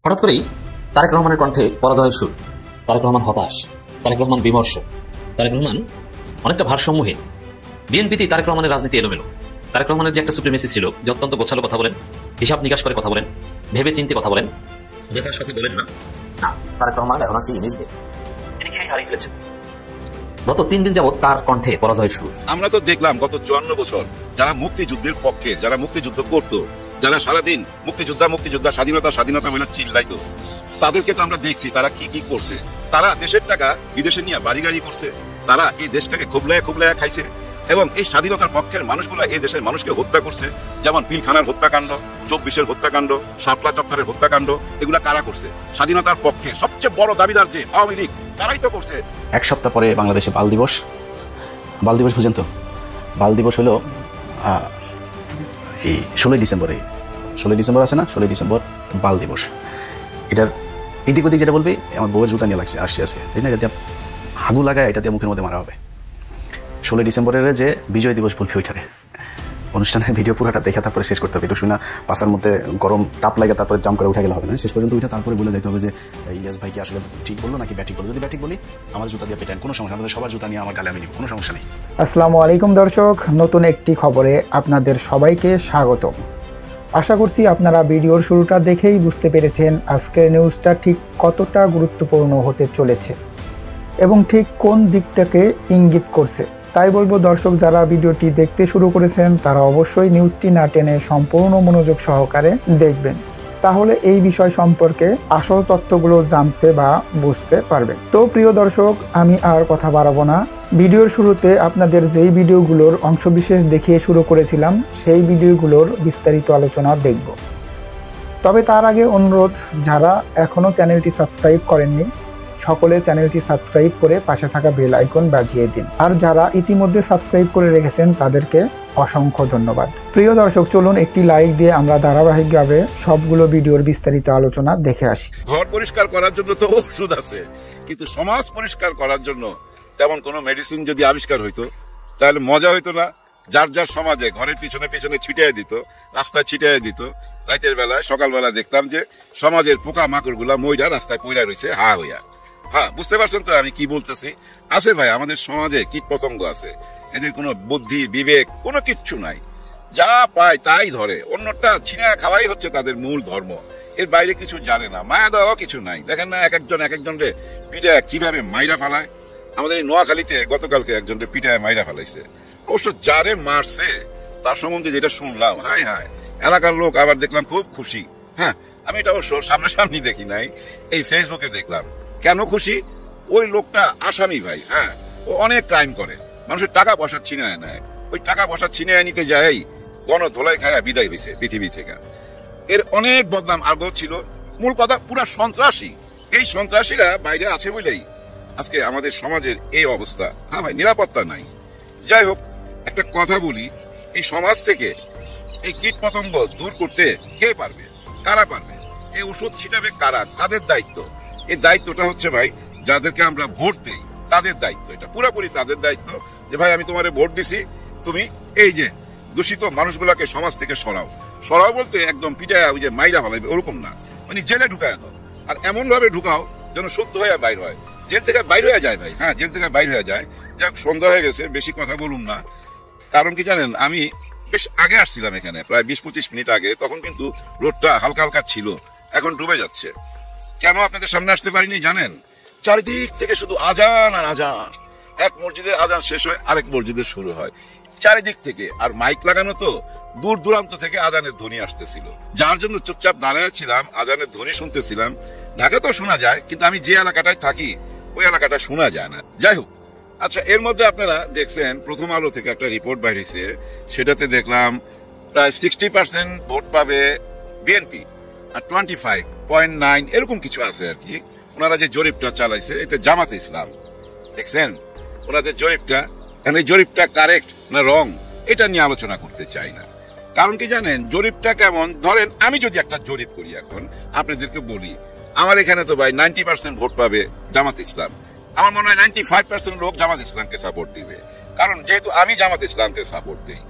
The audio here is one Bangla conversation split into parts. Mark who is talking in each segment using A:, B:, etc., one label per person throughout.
A: হঠাৎ করেই তারেক রহমানের কণ্ঠে পরাজয়ের সুর। তারেক রহমান হতাশ, তারেক রহমান বিমর্ষ, তারেক রহমান অনেকটা ভারসাম্যহীন। বিএনপিতেই তারেক রহমানের রাজনীতি এলোমেলো। তারেক রহমানের যে একটা সুপ্রিমেসি ছিল, যে অত্যন্ত গোছালো কথা বলেন, হিসাব নিকাশ করে কথা বলেন, ভেবে চিন্তে কথা বলেন, যেটার সাথে বলেন না, তারেক রহমান এখন আছে ইমেজ দিয়ে তিনি খেয়ে হারিয়ে ফেলেছেন। গত 3 দিন যাবৎ তার কণ্ঠে পরাজয়ের সুর।
B: আমরা তো দেখলাম গত 54 বছর যারা মুক্তিযুদ্ধের পক্ষে, যারা মুক্তিযুদ্ধ করতো, যারা সারাদিন মুক্তিযোদ্ধা স্বাধীনতা বলে চিল্লাইতো, তাদেরকে তো আমরা দেখছি তারা কি কি করছে। তারা দেশের টাকা বিদেশে নিয়ে বাড়ি গাড়ি করছে, তারা এই দেশটাকে খুবলায়া খাইছে এবং এই স্বাধীনতার পক্ষের মানুষগুলা এই দেশের মানুষকে হত্যা করছে। যেমন পিলখানার হত্যাকাণ্ড, 24-এর হত্যাকাণ্ড, শাপলা চত্বরের হত্যাকাণ্ড, এগুলা কারা করছে? স্বাধীনতার পক্ষে সবচেয়ে বড় দাবিদার যে আওয়ামী লীগ, তারাই তো করছে।
C: এক সপ্তাহ পরে বাংলাদেশে বাল দিবস বুঝেন তো? বাল দিবস হলো এই 16 ডিসেম্বর আছে না, 16 ডিসেম্বর বাল দিবস। এটার এদিক ওদিক যেটা বলবে, আমার বউয়ের জুতা নিয়ে লাগছে আসছে আজকে, তাই না? এটা হাগু লাগায়, এটা দিয়ে মুখের মধ্যে মারা হবে। 16 ডিসেম্বরের যে বিজয় দিবস বলবে, ওইটারে অনুষ্ঠানের ভিডিও পুরোটা দেখে তারপরে শেষ করতে হবে। একটু শুনা পাশার মধ্যে গরম তাপ লাগে, তারপরে জাম করে উঠে গেলে হবে না, শেষ পর্যন্ত উঠে তারপরে বলে যাইতে হবে যে ইলিয়াস ভাই কি আসলে ঠিক বললো নাকি ব্যাটিক বললো। যদি ব্যাটিক বলি আমার জুতা দিয়ে পেটান, কোনো সমস্যা, আমাদের সবার জুতা নিয়ে আমার গালে আমি নিব, কোনো সমস্যা নেই।
D: আসসালামু আলাইকুম দর্শক, নতুন একটি খবরে আপনাদের সবাইকে স্বাগত। আশা করছি আপনারা ভিডিওর শুরুটা দেখেই বুঝতে পেরেছেন আজকের নিউজটা ঠিক কতটা গুরুত্বপূর্ণ হতে চলেছে এবং ঠিক কোন দিকটাকে ইঙ্গিত করছে। তাই বলবো দর্শক, যারা ভিডিওটি দেখতে শুরু করেছেন তারা অবশ্যই নিউজটি না টেনে সম্পূর্ণ মনোযোগ সহকারে দেখবেন, তাহলে এই বিষয় সম্পর্কে আসল তথ্যগুলো জানতে বা বুঝতে পারবেন। তো প্রিয় দর্শক, আমি আর কথা বাড়াবো না। ভিডিওর শুরুতে আপনাদের যেই ভিডিওগুলোর অংশবিশেষ দেখিয়ে শুরু করেছিলাম, সেই ভিডিওগুলোর বিস্তারিত আলোচনা দেখব। তবে তার আগে অনুরোধ, যারা এখনও চ্যানেলটি সাবস্ক্রাইব করেননি সকলে চ্যানেলটি সাবস্ক্রাইব করে পাশে থাকা বেল আইকন বাজিয়ে দিন, আর যারা ইতিমধ্যে সাবস্ক্রাইব করে রেখেছেন তাদেরকে অসংখ্য ধন্যবাদ। প্রিয় দর্শক, চলুন একটি লাইক দিয়ে আমরা ধারাবাহিকভাবে সবগুলো ভিডিওর বিস্তারিত আলোচনা দেখে আসি।
B: ঘর পরিষ্কার করার জন্য তো ওষুধ আছে, কিন্তু সমাজ পরিষ্কার করার জন্য তেমন কোনো মেডিসিন যদি আবিষ্কার হইতো তাহলে মজা হইতো না? যার যার সমাজে ঘরের পিছনে পিছনে ছিটিয়ে দিত, রাস্তায় ছিটিয়ে দিত। রাতের বেলায় সকালবেলা দেখতাম যে সমাজের পোকা মাকড় গুলা মইরা রাস্তায় পইরা রয়েছে হা হইয়া। হ্যাঁ, বুঝতে পারছেন তো আমি কি বলতেছি? আছে ভাই, আমাদের সমাজে কীট পতঙ্গ আছে, এদের কোনো বুদ্ধি বিবেক কোনো কিচ্ছু নাই, যা পায় তাই ধরে, অন্যটা ছিনা খাওয়াই হচ্ছে তাদের মূল ধর্ম। এর বাইরে কিছু জানে না, মায়া দেওয়া কিছু নাই। দেখেন না, এক একজনরে পিঠায় কিভাবে মাইরা ফেলায়। আমাদের এই নোয়াখালীতে গতকালকে একজনরে পিঠায় মাইরা ফেলাইছে। অবশ্য যারে মারছে তার সম্বন্ধে যেটা শুনলাম, হায় হায়, এলাকার লোক আবার দেখলাম খুব খুশি। হ্যাঁ, আমি এটা অবশ্য সামনাসামনি দেখি নাই, এই ফেসবুকে দেখলাম। কেন খুশি? ওই লোকটা আসামি ভাই। হ্যাঁ, ও অনেক ক্রাইম করে, মানুষের টাকা পয়সা ছিনায় নেয়। ওই টাকা পয়সা ছিনায় নিতে যাই গণধোলাই খায়া বিদায় হয়েছে পৃথিবী থেকে। এর অনেক বদনাম আরও ছিল। মূল কথা, পুরা সন্ত্রাসী। এই সন্ত্রাসীরা বাইরে আছে বলেই আজকে আমাদের সমাজের এই অবস্থা। হ্যাঁ ভাই, নিরাপত্তা নাই। যাই হোক, একটা কথা বলি, এই সমাজ থেকে এই কীট পতঙ্গ দূর করতে কে পারবে? কারা পারবে? এই ওষুধ ছিটাবে কারা? কাদের দায়িত্ব? এই দায়িত্বটা হচ্ছে ভাই যাদেরকে আমরা ভোট দিই তাদের দায়িত্ব। এটা পুরোপুরি তাদের দায়িত্ব যে ভাই আমি তোমারে ভোট দিছি, তুমি এই যে দূষিত মানুষগুলাকে সমাজ থেকে সরাও বলতে একদম পিটায় ওই যে মাইরা ফেলাইবে ওরকম না, মানে জেলে ঢুকায় দাও। আর এমন ভাবে ঢুকাও যেন শুদ্ধ হয়ে বাইর হয়, জেল থেকে বাইর হয়ে যায় ভাই। হ্যাঁ, জেল থেকে বাইর হয়ে যায়। যাক, সন্ধ্যা হয়ে গেছে, বেশি কথা বলুন না। কারণ কি জানেন, আমি বেশ আগে আসছিলাম এখানে, প্রায় 20-25 মিনিট আগে, তখন কিন্তু রোডটা হালকা হালকা ছিল, এখন ডুবে যাচ্ছে। কেন আপনাদের সামনে আসতে পারিনি জানেন? চারিদিক থেকে শুধু আজান আর আজান। এক মসজিদের আজান শেষ হয়, আরেক মসজিদের শুরু হয়, চারিদিক থেকে। আর মাইক লাগানো তো, দূর দূরান্ত থেকে আজানের ধ্বনি আসতেছিল, যার জন্য চুপচাপ দাঁড়ায় ছিলাম, আজানের ধ্বনি শুনতেছিলাম। ঢাকা তো শোনা যায়, কিন্তু আমি যে এলাকাটায় থাকি ওই এলাকাটা শোনা যায় না। যাই হোক, আচ্ছা, এর মধ্যে আপনারা দেখছেন প্রথম আলো থেকে একটা রিপোর্ট বাইরেছে, সেটাতে দেখলাম প্রায় 60% ভোট পাবে বিএনপি আর 25.9 এরকম কিছু আছে আর কি। ওনারা যে জরিপটা চালাইছে এতে জামাতে ইসলাম, দেখছেন ওনাদের জরিপটা, এই জরিপটা কারেক্ট না রং এটা নিয়ে আলোচনা করতে চাই না। কারণ কি জানেন, জরিপটা কেমন? ধরেন আমি যদি একটা জরিপ করি, এখন আপনাদেরকে বলি, আমার এখানে তো ভাই 90% ভোট পাবে জামাত ইসলাম। আমার মনে হয় 95% লোক জামাত ইসলামকে সাপোর্ট দিবে, কারণ যেহেতু আমি জামাত ইসলামকে সাপোর্ট দিই।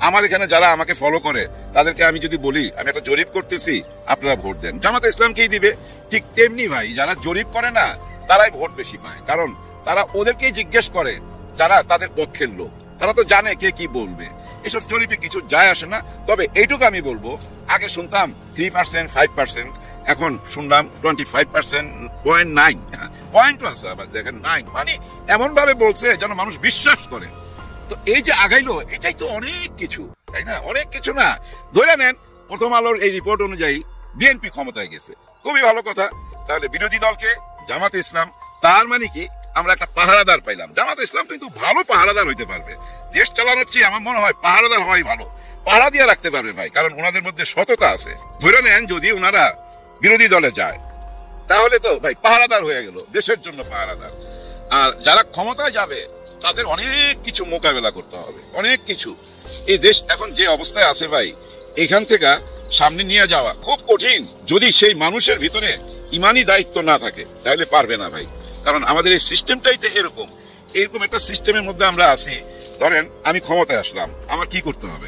B: আমার এখানে যারা আমাকে ফলো করে তাদেরকে আমি যদি বলি আমি একটা জরিপ করতেছি, আপনারা ভোট দেন, জামাতে ইসলামকেই দিবে। ঠিক তেমনি ভাই যারা জরিপ করে না তারাই ভোট বেশি পায়, কারণ তারা ওদেরকেই জিজ্ঞেস করে যারা তাদের পক্ষের লোক, তারা তো জানে কে কি বলবে। এসব জরিপে কিছু যায় আসে না। তবে এইটুকু আমি বলবো, আগে শুনতাম 3%, 5%, এখন শুনলাম 25%, 0.9 পয়েন্টও আছে, আবার দেখেন 9, মানে এমন ভাবে বলছে যেন মানুষ বিশ্বাস করে। তো এই যে আগাইলো এটাই তো অনেক কিছু, তাই না? অনেক কিছু না, ধরে নেন প্রথম আলোর এই রিপোর্ট অনুযায়ী বিএনপি ক্ষমতায় গেছে, খুবই ভালো কথা। তাহলে বিরোধী দলকে জামাতে ইসলাম, তার মানে কি আমরা একটা পাহারাদার পাইলাম। জামাতে ইসলাম কিন্তু ভালো পাহারাদার হইতে পারবে, দেশ চালানোর চেয়ে আমার মনে হয় পাহারাদার হওয়াই ভালো, পাহারা দিয়ে রাখতে পারবে ভাই, কারণ ওনাদের মধ্যে সততা আছে। ধরে নেন যদি ওনারা বিরোধী দলে যায় তাহলে তো ভাই পাহারাদার হয়ে গেল, দেশের জন্য পাহারাদার। আর যারা ক্ষমতায় যাবে তাদের অনেক কিছু মোকাবেলা করতে হবে, অনেক কিছু। এই দেশ এখন যে অবস্থায় আছে ভাই, এখান থেকে সামনে নিয়ে যাওয়া খুব কঠিন। যদি সেই মানুষের ভিতরে ইমানি দায়িত্ব না থাকে তাহলে পারবে না ভাই, কারণ আমাদের এই সিস্টেমটাই তো এরকম একটা সিস্টেমের মধ্যে আমরা আছি। ধরেন আমি ক্ষমতায় আসলাম, আমার কি করতে হবে?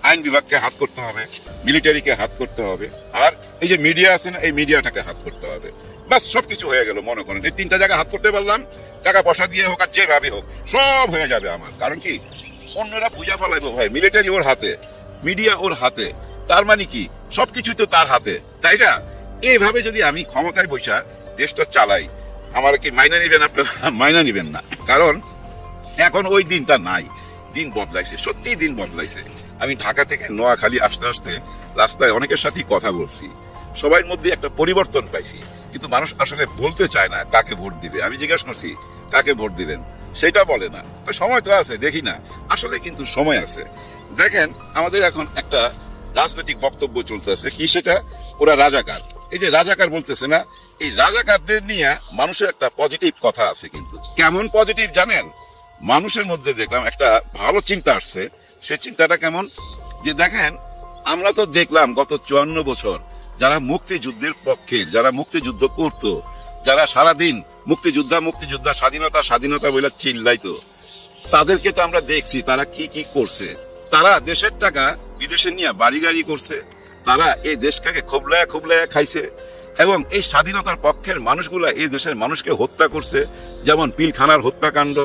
B: আইন বিভাগকে হাত করতে হবে, মিলিটারিকে হাত করতে হবে, আর এই যে মিডিয়া আছে না, এই মিডিয়াটাকে হাত করতে হবে। বাস সবকিছু হয়ে গেল। মনে করেন এই 3টা জায়গা হাত করতে পারলাম, টাকা পয়সা দিয়ে হোক আর যেভাবে হোক সব হয়ে যাবে আমার। কারণ কি অন্যরা পূজা ফলাইবো ভাই, মিলিটারি ওর হাতে, মিডিয়া ওর হাতে, তার মানে কি সবকিছু তো তার হাতে, তাই না? এইভাবে যদি আমি ক্ষমতায় বসা দেশটা চালাই, আমার কি মাইনা নিবেন আপনারা? মাইনা নিবেন না, কারণ এখন ওই দিনটা নাই, দিন বদলাইছে, সত্যি দিন বদলাইছে। আমি ঢাকা থেকে নোয়াখালী আসতে আসতে রাস্তায় অনেকের সাথেই কথা বলছি, সবার মধ্যে একটা পরিবর্তন পাইছি, কিন্তু মানুষ আসলে বলতে চায় না কাকে ভোট দিবে। আমি জিজ্ঞাসা করছি কাকে ভোট দিবেন, সেটা বলে না। সময় তো আছে, দেখি না, আসলে কিন্তু সময় আছে। দেখেন আমাদের এখন একটা রাজনৈতিক বক্তব্য চলতেছে কি, সেটা ওরা রাজাকার। এই যে রাজাকার বলতেছে না, এই রাজাকারদের নিয়ে মানুষের একটা পজিটিভ কথা আছে, কিন্তু কেমন পজিটিভ জানেন? মানুষের মধ্যে দেখলাম একটা ভালো চিন্তা আসছে। সে চিন্তাটা কেমন, যে দেখেন আমরা তো দেখলাম গত 54 বছর যারা মুক্তিযুদ্ধের পক্ষে, যারা মুক্তিযুদ্ধ করত, যারা সারাদিন মুক্তিযোদ্ধা স্বাধীনতা বলে চিল্লাইতো, তাদেরকে তো আমরা দেখছি তারা কি কি করছে। তারা দেশের টাকা বিদেশে নিয়ে বাড়ি গাড়ি করছে, তারা এই দেশটাকে খুবলায়া খাইছে, এবং এই স্বাধীনতার পক্ষের মানুষগুলা এই দেশের মানুষকে হত্যা করছে। যেমন পিলখানার হত্যাকাণ্ড,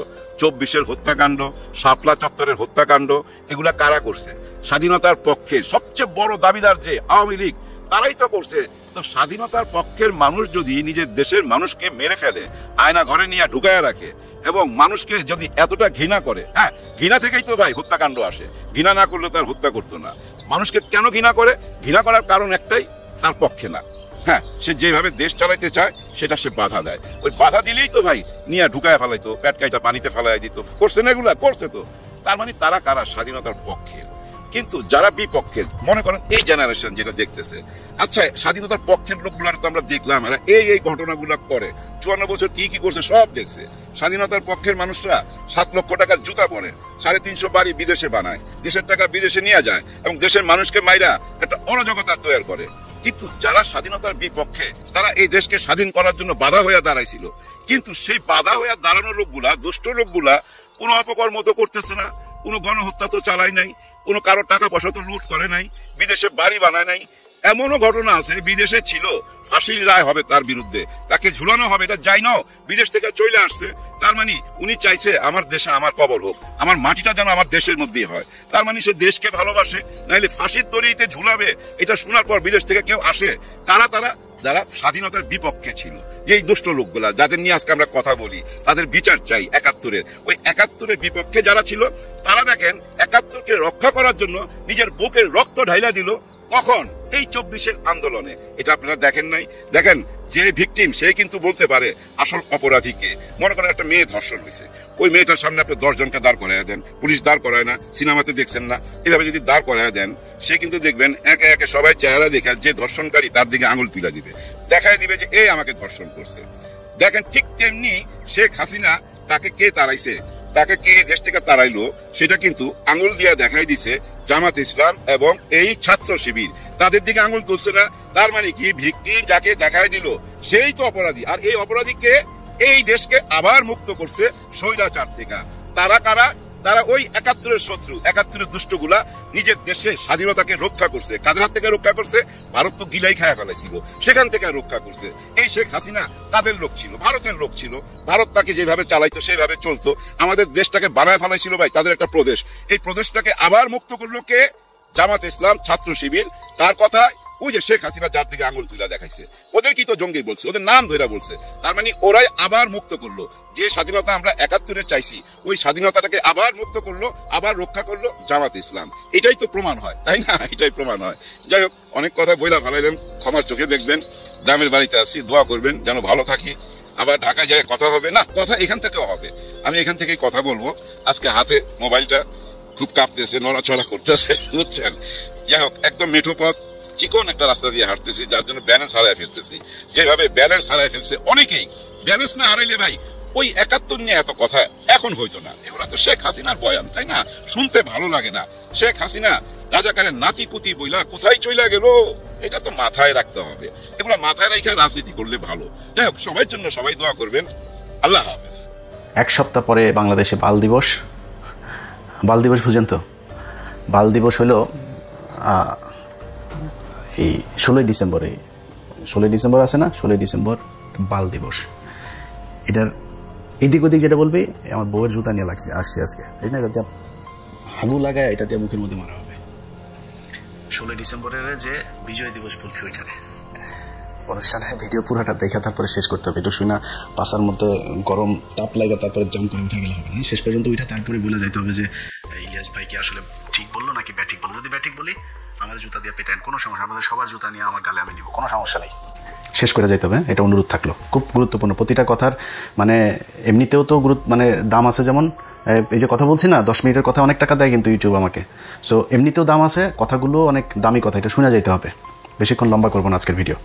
B: 24-এর হত্যাকাণ্ড, শাপলা চত্বরের হত্যাকাণ্ড, এগুলা কারা করছে? স্বাধীনতার পক্ষের সবচেয়ে বড় দাবিদার যে আওয়ামী লীগ, তারাই তো করছে। তো স্বাধীনতার পক্ষের মানুষ যদি নিজের দেশের মানুষকে মেরে ফেলে, আয়না ঘরে নিয়ে ঢুকায় রাখে, এবং মানুষকে যদি এতটা ঘৃণা করে, হ্যাঁ ঘৃণা থেকেই তো ভাই হত্যাকাণ্ড আসে, ঘৃণা না করলে তার হত্যা করতো না। মানুষকে কেন ঘৃণা করে? ঘৃণা করার কারণ একটাই, তার পক্ষে না। হ্যাঁ, সে যেভাবে দেশ চালাইতে চায় সেটা সে বাধা দেয়। ওই বাধা দিলেই তো ভাই নিয়ে ঢুকায় ফেলাইতো, পেটকাইটা পানিতে ফেলাই দিত, করছে না এগুলা? করছে তো। তার মানে তারা কারা? স্বাধীনতার পক্ষে। কিন্তু যারা বিপক্ষের, মনে করেন এই জেনারেশন যেটা দেখতেছে, আচ্ছা স্বাধীনতার পক্ষের লোকগুলার তো আমরা দেখলাম এরা এই ঘটনাগুলো করে, 54 বছর কি কি করছে সব দেখছে। স্বাধীনতার পক্ষের মানুষরা 7 লক্ষ টাকার জুতা পরে, 350 বাড়ি বিদেশে বানায়, দেশের টাকা বিদেশে নিয়ে যায়, এবং দেশের মানুষকে মাইরা একটা অরাজকতা তৈরি করে। কিন্তু যারা স্বাধীনতার বিপক্ষে, তারা এই দেশকে স্বাধীন করার জন্য বাধা হয়ে দাঁড়াইছিল, কিন্তু সেই বাধা হয়ে দাঁড়ানো লোকগুলা, দুষ্ট লোকগুলা কোনো অপকর্ম তো করতেছে না, কোনো গণহত্যা তো চালায় নাই, কোনো কারো টাকা পয়সা তো লুট করে নাই, বিদেশে বাড়ি বানায় নাই। এমনও ঘটনা আছে বিদেশে ছিল, ফাঁসির রায় হবে তার বিরুদ্ধে, তাকে ঝুলানো হবে, এটা যাই নাও, বিদেশ থেকে চলে আসছে। তার মানে উনি চাইছে আমার দেশে আমার কবর হোক, আমার মাটিটা যেন আমার দেশের মধ্যেই হয়। তার মানে সে দেশকে ভালোবাসে, নাইলে ফাঁসির দড়িতে ঝুলাবে। এটা শোনার পর বিদেশ থেকে কেউ আসে, তারা যারা স্বাধীনতার বিপক্ষে ছিল, যে এই দুষ্ট লোকগুলা যাদের নিয়ে আজকে আমরা কথা বলি, তাদের বিচার চাই। 71-এর ওই 71-এর বিপক্ষে যারা ছিল, তারা দেখেন 71-কে রক্ষা করার জন্য নিজের বুকের রক্ত ঢাইলা দিল। কখন? এই 24-এর আন্দোলনে। এটা আপনারা দেখেন নাই? দেখেন যে ভিকটিম সে কিন্তু বলতে পারে আসল অপরাধীকে। মনে করেন একটা মেয়ে ধর্ষণ হয়েছে, ওই মেয়েটার সামনে আপনি 10 জনকে দাঁড় করায় দেন, পুলিশ দাঁড় করায় না, সিনেমাতে দেখছেন না, এভাবে যদি দাঁড় করায় দেন, সে কিন্তু দেখবেন একে একে সবাই চেহারা দেখে যে ধর্ষণকারী তার দিকে আঙুল তুলে দিবে, দেখায় দিবে যে এই আমাকে ধর্ষণ করছে। দেখেন ঠিক তেমনি শেখ হাসিনা, তাকে কে তাড়াইছে, তাকে কে দেশ থেকে তাড়াইলো, সেটা কিন্তু আঙুল দিয়ে দেখাই দিছে জামাত ইসলাম এবং এই ছাত্র শিবির, তাদের দিকে আঙুল তুলছে না। তার মানে কি ভিকটিম যাকে দেখাই দিল সেই তো অপরাধী। আর এই অপরাধীকে এই দেশকে আবার মুক্ত করছে স্বৈরাচার থেকে। তারা কারা? তারা ওই 71-এর শত্রু, 71-এর দুষ্টগুলা নিজের দেশে স্বাধীনতাকে রক্ষা করছে। কাদের হাত থেকে রক্ষা করছে? ভারত তো গিলাই খায়া ফেলাইছিল, সেখান থেকে রক্ষা করছে। এই শেখ হাসিনা তাদের লোক ছিল, ভারতের লোক ছিল। ভারত তাকে যেভাবে চালাইতো সেইভাবে চলতো। আমাদের দেশটাকে বানায় ফেলাইছিল ভাই, তাদের একটা প্রদেশ। এই প্রদেশটাকে আবার মুক্ত করলো কে? জামাত ইসলাম, ছাত্র শিবির। তার কথা ওই যে শেখ হাসিনা যার দিকে আঙুল তুলে দেখাইছে, ওদের কি তো জঙ্গি বলছে, ওদের নাম ধরে বলছে। তার মানে ওরাই আবার মুক্ত করলো যে স্বাধীনতা আমরা 71-এ চাইছি, ওই স্বাধীনতাটাকে আবার মুক্ত করলো, আবার রক্ষা করলো জামাত ইসলাম। এটাই তো প্রমাণ হয়, তাই না? এটাই প্রমাণ হয়। যাই হোক, অনেক কথা বইলা ভালাইলেন, ক্ষমার চোখে দেখবেন। গ্রামের বাড়িতে আছি, দোয়া করবেন যেন ভালো থাকি। আবার ঢাকায় যায় কথা হবে না, কথা এখান থেকেও হবে। আমি এখান থেকেই কথা বলবো। আজকে হাতে মোবাইলটা খুব কাঁপতেছে, নড়াচড়া করতেছে, বুঝছেন? যাই হোক, একদম মেঠো পথ, চিকন একটা রাস্তা দিয়ে হাঁটতেছি, যার জন্য ব্যালেন্স হারায় ফেলতেছি। যেভাবে ব্যালেন্স হারায় ফেলছে অনেকেই, ব্যালেন্স না হারাইলে ভাই ওই 71 নিয়ে এত কথা এখন হইতো না। এগুলো তো শেখ হাসিনার বয়ান, তাই না? শুনতে ভালো লাগে না? শেখ হাসিনা রাজাকারের নাতি পুতি বইলা কোথায় চইলা গেল, এটা তো মাথায় রাখতে হবে। এগুলো মাথায় রেখে রাজনীতি করলে ভালো। যাই হোক, সবার জন্য সবাই দোয়া করবেন। আল্লাহ হাফেজ।
C: এক সপ্তাহ পরে বাংলাদেশে বাল দিবস। বাল দিবস বুঝেন তো? বাল দিবস হলো এই 16ই ডিসেম্বরে, 16ই ডিসেম্বর আছে না, 16ই ডিসেম্বর বাল দিবস। এটার এদিক ওদিক যেটা বলবে, আমার বউয়ের জুতা নিয়ে লাগছে, আসছে আজকে, এই না, এটা হাগু লাগায় এটা দিয়ে মুখের মধ্যে মারা হবে। 16ই ডিসেম্বরের যে বিজয় দিবস বলবি, ওইটারে অনুষ্ঠানে ভিডিও পুরাটা দেখে তারপরে শেষ করতে হবে। একটু শুনে পাশার মধ্যে গরম তাপ লাগে, তারপরে জাম করে উঠে গেলে হবে না, শেষ পর্যন্ত উঠে তারপরে বলে যাইতে হবে যে ইলিয়াস ভাই কি আসলে ঠিক বললো নাকি ব্যাঠিক বললো। যদি ব্যাঠিক বলি, আমার জুতা দিয়ে পেটান, কোনো সমস্যা, আমাদের সবার জুতা নিয়ে আমার গালে আমি নিব, কোনো সমস্যা নেই। শেষ করে যাইতে হবে, এটা অনুরোধ থাকলো। খুব গুরুত্বপূর্ণ প্রতিটা কথার, মানে এমনিতেও তো মানে দাম আছে। যেমন এই যে কথা বলছি না, 10 মিনিটের কথা অনেক টাকা দেয় কিন্তু ইউটিউব আমাকে। সো এমনিতেও দাম আছে, কথাগুলো অনেক দামি কথা, এটা শুনে যাইতে হবে। বেশিক্ষণ লম্বা করবো না আজকের ভিডিও।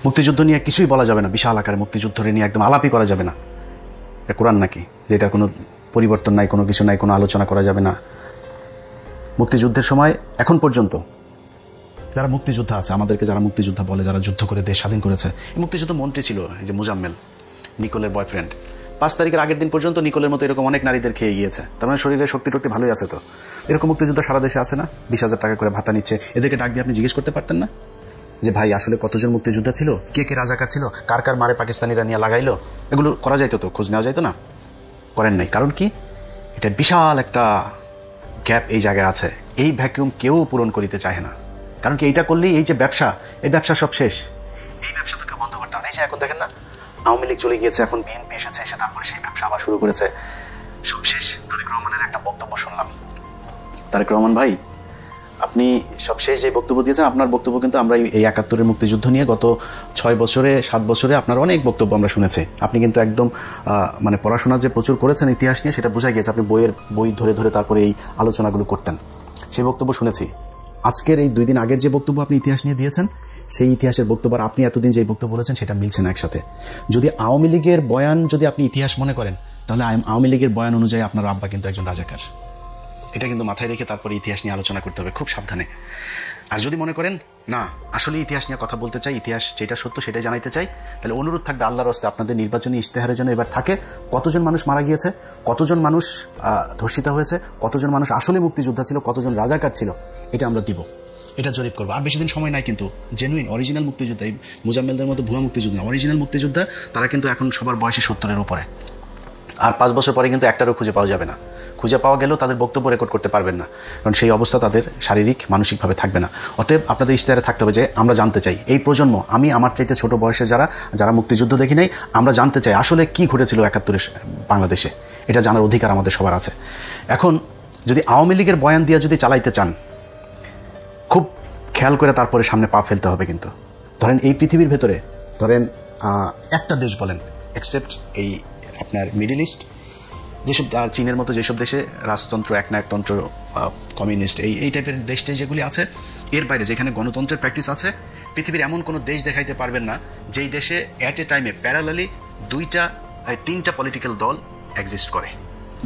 C: মুক্তিযুদ্ধ নিয়ে কিছুই বলা যাবে না, বিশাল আকারে মুক্তিযুদ্ধ নিয়ে একদম আলাপই করা যাবে না। এটা কোরআন নাকি যে এটা কোনো পরিবর্তন নাই, কোনো কিছু নাই, কোনো আলোচনা করা যাবে না। মুক্তিযুদ্ধের সময় এখন পর্যন্ত যারা মুক্তিযোদ্ধা আছে, আমাদেরকে যারা মুক্তিযোদ্ধা বলে, যারা যুদ্ধ করে দেশ স্বাধীন করেছে, এই মুক্তিযুদ্ধ মন্ত্রী ছিল এই যে মুজাম্মেল, নিকোলের বয়ফ্রেন্ড। 5 তারিখের আগের দিন পর্যন্ত নিকোলের মতো এরকম অনেক নারীদের খেয়ে গিয়েছে। তার মানে শরীরে শক্তি টক্তি ভালোই আছে। তো এরকম মুক্তিযুদ্ধ সারা দেশে আছে না? 20,000 টাকা করে ভাতা নিচ্ছে। এদেরকে ডাক দিয়ে আপনি জিজ্ঞেস করতে পারতেন না যে ভাই আসলে কতজন মুক্তিযোদ্ধা ছিল, কে কে রাজাকার ছিল, কার কার মারে পাকিস্তানিরা নিয়ে লাগাইলো? এগুলো করা যাইতো তো, খোঁজ নেওয়া যাইতো না? করেন নাই। কারণ কি? এটা বিশাল একটা গ্যাপ এই জায়গায় আছে। এই ভ্যাকিউম কেউ পূরণ করিতে চায় না। কারণ কি, এইটা করলেই এই যে ব্যবসা, এই ব্যবসা সব শেষ। এই ব্যবসা তো কেউ বন্ধ করতে হবে না। এই যে এখন দেখেন না, আওয়ামী লীগ চলে গিয়েছে, এখন বিএনপি এসেছে, এসে তারপরে সেই ব্যবসা আবার শুরু করেছে। সব শেষ। তারেক রহমানের একটা বক্তব্য শুনলাম। তারেক রহমান ভাই, আপনি সব শেষ যে বক্তব্য দিয়েছেন, আপনার বক্তব্য কিন্তু আমরা এই 71-এর মুক্তিযুদ্ধ নিয়ে গত 6 বছরে 7 বছরে আপনার অনেক বক্তব্য আমরা শুনেছি। আপনি কিন্তু একদম মানে পড়াশোনা যে প্রচুর করেছেন ইতিহাস নিয়ে, সেটা বোঝা গিয়েছে। আপনি বই ধরে ধরে তারপরে এই আলোচনাগুলো করতেন, সেই বক্তব্য শুনেছি। আজকের এই 2 দিন আগের যে বক্তব্য আপনি ইতিহাস নিয়ে দিয়েছেন, সেই ইতিহাসের বক্তব্য আর আপনি এতদিন যে বক্তব্য বলেছেন, সেটা মিলছে না একসাথে। যদি আওয়ামী লীগের বয়ান যদি আপনি ইতিহাস মনে করেন, তাহলে আওয়ামী লীগের বয়ান অনুযায়ী আপনার আব্বা কিন্তু একজন রাজাকার। এটা কিন্তু মাথায় রেখে তারপরে ইতিহাস নিয়ে আলোচনা করতে হবে খুব সাবধানে। আর যদি মনে করেন না আসলে ইতিহাস নিয়ে কথা বলতে চাই, ইতিহাস যেটা সত্য সেটাই জানাইতে চাই, তাহলে অনুরোধ থাকবে আল্লাহর রাস্তায় আপনাদের নির্বাচনী ইশতেহারে যেন এবার থাকে কতজন মানুষ মারা গিয়েছে, কতজন মানুষ ধর্ষিত হয়েছে, কতজন মানুষ আসলে মুক্তিযোদ্ধা ছিল, কতজন রাজাকার ছিল, এটা আমরা দিব, এটা জরিপ করবো। আর বেশি দিন সময় নাই কিন্তু। জেনুইন অরিজিনাল মুক্তিযোদ্ধা, এই মুজাম্মেলদের মতো ভুয়া মুক্তিযোদ্ধা, অরিজিনাল মুক্তিযোদ্ধা, তারা কিন্তু এখন সবার বয়সে 70-এর উপরে। আর 5 বছর পরে কিন্তু একটারও খুঁজে পাওয়া যাবে না। খুঁজে পাওয়া গেলেও তাদের বক্তব্য রেকর্ড করতে পারবেন না, কারণ সেই অবস্থা তাদের শারীরিক মানসিকভাবে থাকবে না। অতএব আপনাদের ইশতেহারে থাকতে হবে যে আমরা জানতে চাই, এই প্রজন্ম, আমি আমার চাইতে ছোট বয়সে যারা মুক্তিযুদ্ধ দেখি নাই, আমরা জানতে চাই আসলে কি ঘটেছিল 71-এর বাংলাদেশে। এটা জানার অধিকার আমাদের সবার আছে। এখন যদি আওয়ামী লীগের বয়ান দিয়ে যদি চালাইতে চান, খুব খেয়াল করে তারপরে সামনে পা ফেলতে হবে। কিন্তু ধরেন এই পৃথিবীর ভেতরে ধরেন একটা দেশ বলেন, এক্সেপ্ট এই আপনার মিডল ইস্ট, যেসব আর চীনের মতো যেসব দেশে রাজতন্ত্র, একনায়কতন্ত্র, কমিউনিস্ট, এই টাইপের দেশটাই যেগুলি আছে, এর বাইরে যেখানে গণতন্ত্রের প্র্যাকটিস আছে, পৃথিবীর এমন কোনো দেশ দেখাইতে পারবেন না যেই দেশে অ্যাট এ টাইমে প্যারালালি 3টা পলিটিক্যাল দল এক্সিস্ট করে।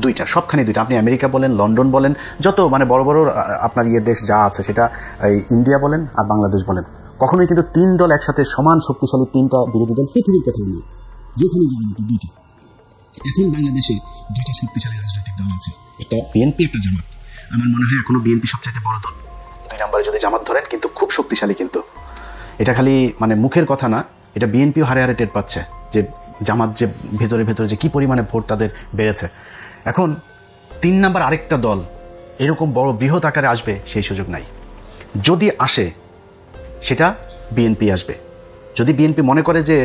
C: 2টা, সবখানে 2টা। আপনি আমেরিকা বলেন, লন্ডন বলেন, যত মানে বড় বড় আপনার দেশ যা আছে, সেটা এই ইন্ডিয়া বলেন আর বাংলাদেশ বলেন, কখনোই কিন্তু 3 দল একসাথে সমান শক্তিশালী 3টা বিরোধী দল পৃথিবীর কথা নিয়ে যেখানে যাবেন 2টা। এখন বাংলাদেশে দুইটা শক্তিশালী রাজনৈতিক দল আছে, একটা বিএনপি, একটা জামাত। আমার মনে হয় এখনো বিএনপি সবচাইতে বড় দল, 2 নম্বরে যদি জামাত ধরেন, কিন্তু খুব শক্তিশালী। কিন্তু এটা খালি মানে মুখের কথা না, এটা বিএনপিও হারে হারে টের পাচ্ছে যে জামাত যে ভেতরে ভেতরে যে কি পরিমাণে ভোট তাদের বেড়েছে। এখন 3 নম্বর আরেকটা দল এরকম বড় বৃহৎ আকারে আসবে সেই সুযোগ নাই। যদি আসে সেটা বিএনপি আসবে। যদি বিএনপি মনে করে যে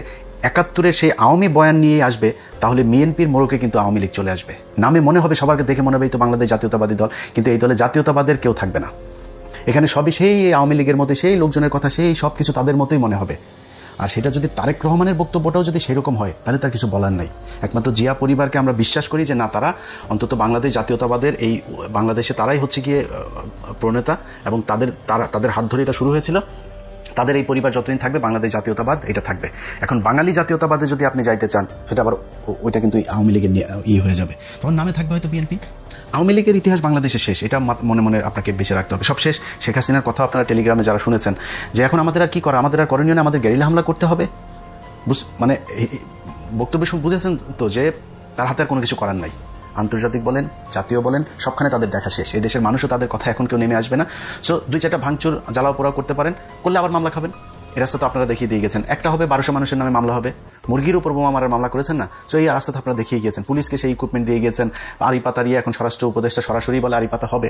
C: 71-এর সেই আওয়ামী বয়ান নিয়ে আসবে, তাহলে বিএনপির মোড়কে কিন্তু আওয়ামী লীগ চলে আসবে। নামে মনে হবে, সবারকে দেখে মনে হবে এই তো বাংলাদেশ জাতীয়তাবাদী দল, কিন্তু এই দলে জাতীয়তাবাদের কেউ থাকবে না। এখানে সবই সেই আওয়ামী লীগের মতো, সেই লোকজনের কথা, সেই সব কিছু তাদের মতোই মনে হবে। আর সেটা যদি তারেক রহমানের বক্তব্যটাও যদি সেরকম হয়, তাহলে তার কিছু বলার নাই। একমাত্র জিয়া পরিবারকে আমরা বিশ্বাস করি যে না, তারা অন্তত বাংলাদেশ জাতীয়তাবাদের এই বাংলাদেশে তারাই হচ্ছে গিয়ে প্রণেতা, এবং তাদের হাত ধরে এটা শুরু হয়েছিল। তাদের এই পরিবার যতদিন থাকবে বাংলাদেশ জাতীয়তাবাদ এটা থাকবে। এখন বাঙালি জাতীয়তাবাদে যদি আপনি যাইতে চান, সেটা আবার ওইটা কিন্তু আওয়ামী লীগের হয়ে যাবে, তখন নামে থাকবে হয়তো বিএনপি। আওয়ামী লীগের ইতিহাস বাংলাদেশের শেষ, এটা মনে মনে আপনাকে বেঁচে রাখতে হবে। সব শেষ। শেখ হাসিনার কথা আপনারা টেলিগ্রামে যারা শুনেছেন যে এখন আমাদের আর কি করা, আমাদের আর করণীয় না, আমাদের গেরিলা হামলা করতে হবে, মানে বক্তব্য বুঝেছেন তো যে তার হাতে আর কোনো কিছু করার নাই। আন্তর্জাতিক বলেন, জাতীয় বলেন, সবখানে তাদের দেখা শেষ। এই দেশের মানুষও তাদের কথা এখন কেউ নেমে আসবে না। সো 2-4টা ভাঙচুর জ্বালাও পোড়াও করতে পারেন, করলে আবার মামলা খাবেন। এই রাস্তা তো আপনারা দেখিয়ে দিয়ে গেছেন। একটা হবে 1200 মানুষের নামে মামলা হবে, মুরগির উপর বোমা মারার মামলা করেছেন না, সো এই রাস্তা তো আপনারা দেখিয়ে গিয়েছেন। পুলিশকে সেই ইকুইপমেন্ট দিয়ে গিয়েছেন। আড়িপাতা দিয়ে এখন স্বরাষ্ট্র উপদেষ্টা সরাসরি বলে আড়িপাতা হবে।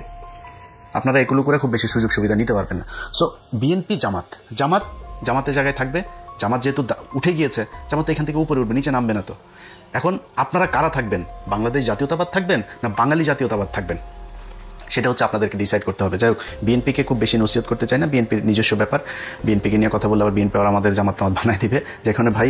C: আপনারা এগুলো করে খুব বেশি সুযোগ সুবিধা নিতে পারবেন না। সো বিএনপি, জামাতের জায়গায় থাকবে। জামাত যেহেতু উঠে গিয়েছে, জামাত এখান থেকে উপরে উঠবে, নিচে নামবে না। তো এখন আপনারা কারা থাকবেন? বাংলাদেশ জাতীয়তাবাদ থাকবেন না বাঙালি জাতীয়তাবাদ থাকবেন? সেটা হচ্ছে আপনাদেরকে ডিসাইড করতে হবে। যাই হোক, বিএনপিকে খুব বেশি নসিহত করতে চাই না, বিএনপির নিজস্ব ব্যাপার। বিএনপিকে নিয়ে কথা বললে আবার বিএনপি আর আমাদের জামাত বানায় দিবে, যেখানে ভাই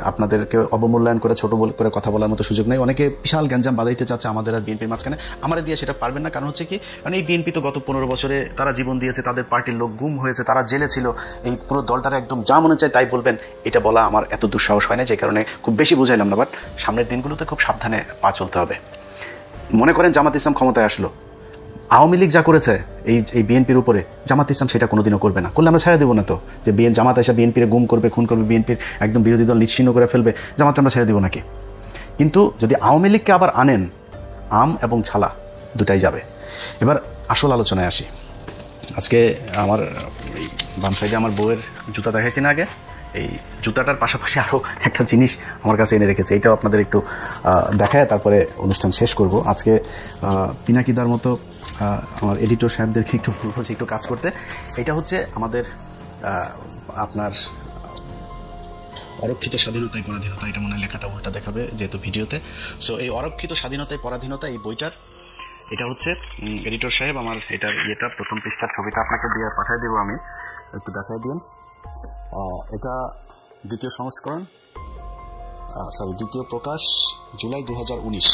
C: আপনাদেরকে অবমূল্যায়ন করে ছোট করে কথা বলার মতো সুযোগ নেই। অনেকে বিশাল গ্যাঞ্জাম বাঁধাইতে চাচ্ছে আমাদের আর বিএনপির মাঝখানে, আমাদের দিয়ে সেটা পারবেন না। কারণ হচ্ছে কি, কারণ এই বিএনপি তো গত 15 বছরে তারা জীবন দিয়েছে, তাদের পার্টির লোক গুম হয়েছে, তারা জেলে ছিল। এই পুরো দলটার একদম যা মনে চায় তাই বলবেন, এটা বলা আমার এত দুঃসাহস হয় না, যে কারণে খুব বেশি বুঝাইলাম না। বাট সামনের দিনগুলোতে খুব সাবধানে পা চলতে হবে। মনে করেন জামাত ইসলাম ক্ষমতায় আসলো, আওয়ামী লীগ যা করেছে এই বিএনপির উপরে, জামাত ইসলাম সেটা কোনোদিনও করবে না। করলে আমরা ছেড়ে দেবো না তো, যে জামাত এসে বিএনপির গুম করবে, খুন করবে, বিএনপির একদম বিরোধী দল নিশ্চিহ্ন করে ফেলবে, জামাত আমরা ছেড়ে দেবো নাকি? কিন্তু যদি আওয়ামী লীগকে আবার আনেন, আম এবং ছালা দুটাই যাবে। এবার আসল আলোচনায় আসি। আজকে আমার এই বাম সাইডে আমার বউয়ের জুতা দেখাইছি না আগে, এই জুতাটার পাশাপাশি আরও একটা জিনিস আমার কাছে এনে রেখেছে, এইটাও আপনাদের একটু দেখায় তারপরে অনুষ্ঠান শেষ করব। আজকে পিনাকিদার মতো আমার এডিটর সাহেবদেরকে একটু বলবো যে একটু কাজ করতে। এটা হচ্ছে আমাদের আপনার অরক্ষিত স্বাধীনতায় পরাধীনতা, এটা মনে হয় লেখাটা উল্টা দেখাবে যেহেতু ভিডিওতে। সো এই অরক্ষিত স্বাধীনতায় পরাধীনতা, এই বইটার এটা হচ্ছে এডিটর সাহেব আমার এটার প্রথম পৃষ্ঠার ছবিটা আপনাকে দিয়ে পাঠিয়ে দেবো, আমি একটু দেখাই দিন। এটা দ্বিতীয় সংস্করণ, দ্বিতীয় প্রকাশ, জুলাই 2019,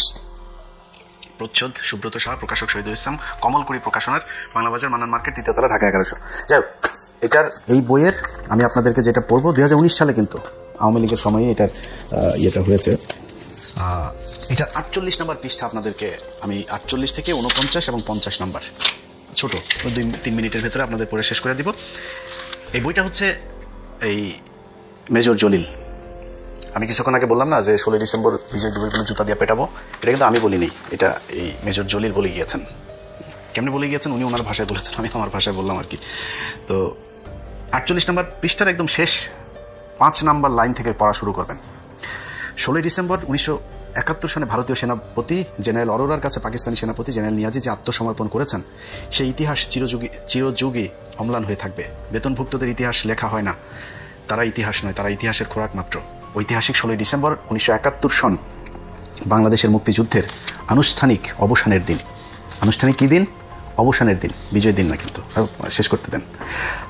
C: প্রচ্ছদ সুব্রত শাহ, প্রকাশক শহীদুল ইসলাম, কমলকুড়ি প্রকাশনার, বাংলা বাজার, মান্নান মার্কেট, 3য় তলা, ঢাকা 1100। যাই হোক, এই বইয়ের আমি আপনাদেরকে যেটা পড়বো, 2019 সালে কিন্তু আওয়ামী লীগের সময়ে এটার ইয়েটা হয়েছে। এটার 48 নম্বর পৃষ্ঠা আপনাদেরকে আমি 48 থেকে 49 এবং 50 নম্বর, ছোট 2-3 মিনিটের ভেতরে আপনাদের পড়ে শেষ করে দিব। এই বইটা হচ্ছে এই মেজর জলিল। আমি কিছুক্ষণ আগে বললাম না যে 16 ডিসেম্বর বিজয় দিবস কোনো জুতা দিয়ে পেটাবো, এটা কিন্তু আমি বলিনি, এটা এই মেজর জলিল বলে গিয়েছেন। কেমনি বলে গিয়েছেন? উনি ওনার ভাষায় বলেছেন, আমি আমার ভাষায় বললাম আর কি। তো 48 নম্বর পৃষ্ঠার একদম শেষ 5 নম্বর লাইন থেকে পড়া শুরু করবেন। 16 ডিসেম্বর 1971 সনে ভারতীয় সেনাপতি জেনারেল অরোরার কাছে পাকিস্তানি সেনাপতি জেনারেল নিয়াজি যে আত্মসমর্পণ করেছেন, সেই ইতিহাস চিরযুগী অম্লান হয়ে থাকবে। বেতনভুক্তদের ইতিহাস লেখা হয় না, তারা ইতিহাস নয়, তারা ইতিহাসের খোরাক মাত্র। ঐতিহাসিক 16 ডিসেম্বর 1971 সন বাংলাদেশের মুক্তিযুদ্ধের আনুষ্ঠানিক অবসানের দিন। আনুষ্ঠানিক কী দিন? অবসানের দিন, বিজয় দিন না। কিন্তু শেষ করতে দেন।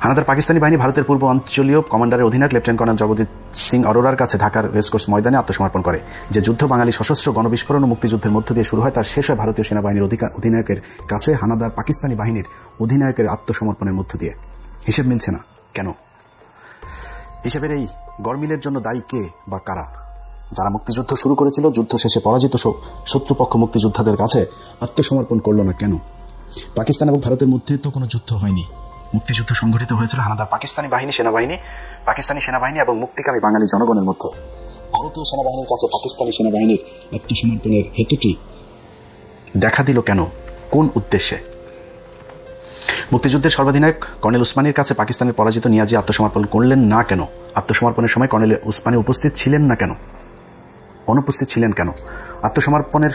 C: হানাদার পাকিস্তানি বাহিনী ভারতের পূর্ব অঞ্চলীয় কমান্ডারের অধিনায়ক লেফটেন্যান্ট কর্নেল জগজিৎ সিং অরোরার কাছে ঢাকার রেসকোর্স ময়দানে আত্মসমর্পণ করে। যে যুদ্ধ বাঙালি সশস্ত্র গণবিস্ফোরণ ও মুক্তিযুদ্ধের মধ্য দিয়ে শুরু হয়, তার শেষ হয় ভারতীয় সেনাবাহিনীর অধিনায়কের কাছে হানাদার পাকিস্তানি বাহিনীর অধিনায়কের আত্মসমর্পণের মধ্য দিয়ে। হিসেব মিলছে না কেন? হিসেবের এই গরমিলের জন্য দায়ী কে বা কারা? যারা মুক্তিযুদ্ধ শুরু করেছিল, যুদ্ধ শেষে পরাজিত শত্রুপক্ষ মুক্তিযোদ্ধাদের কাছে আত্মসমর্পণ করল না কেন? পাকিস্তান এবং ভারতের মধ্যে তো কোনো যুদ্ধ হয়নি, মুক্তিযুদ্ধ সংঘটিত হয়েছিল হানাদার পাকিস্তানি সেনাবাহিনী এবং মুক্তিকামী বাঙালি জনগণের মধ্যে। ভারতীয় সেনাবাহিনীর কাছে পাকিস্তানি সেনাবাহিনীর আত্মসমর্পণের হেতুটি দেখা দিল কেন, কোন উদ্দেশ্যে? মুক্তিযুদ্ধের সর্বাধিনায়ক কর্নেল উসমানীর কাছে পাকিস্তানের পরাজিত নিয়াজি আত্মসমর্পণ করলেন না কেন? আত্মসমর্পণের সময় কর্নেল উসমানী উপস্থিত ছিলেন না কেন, অনুপস্থিত ছিলেন কেন? আত্মসমর্পণের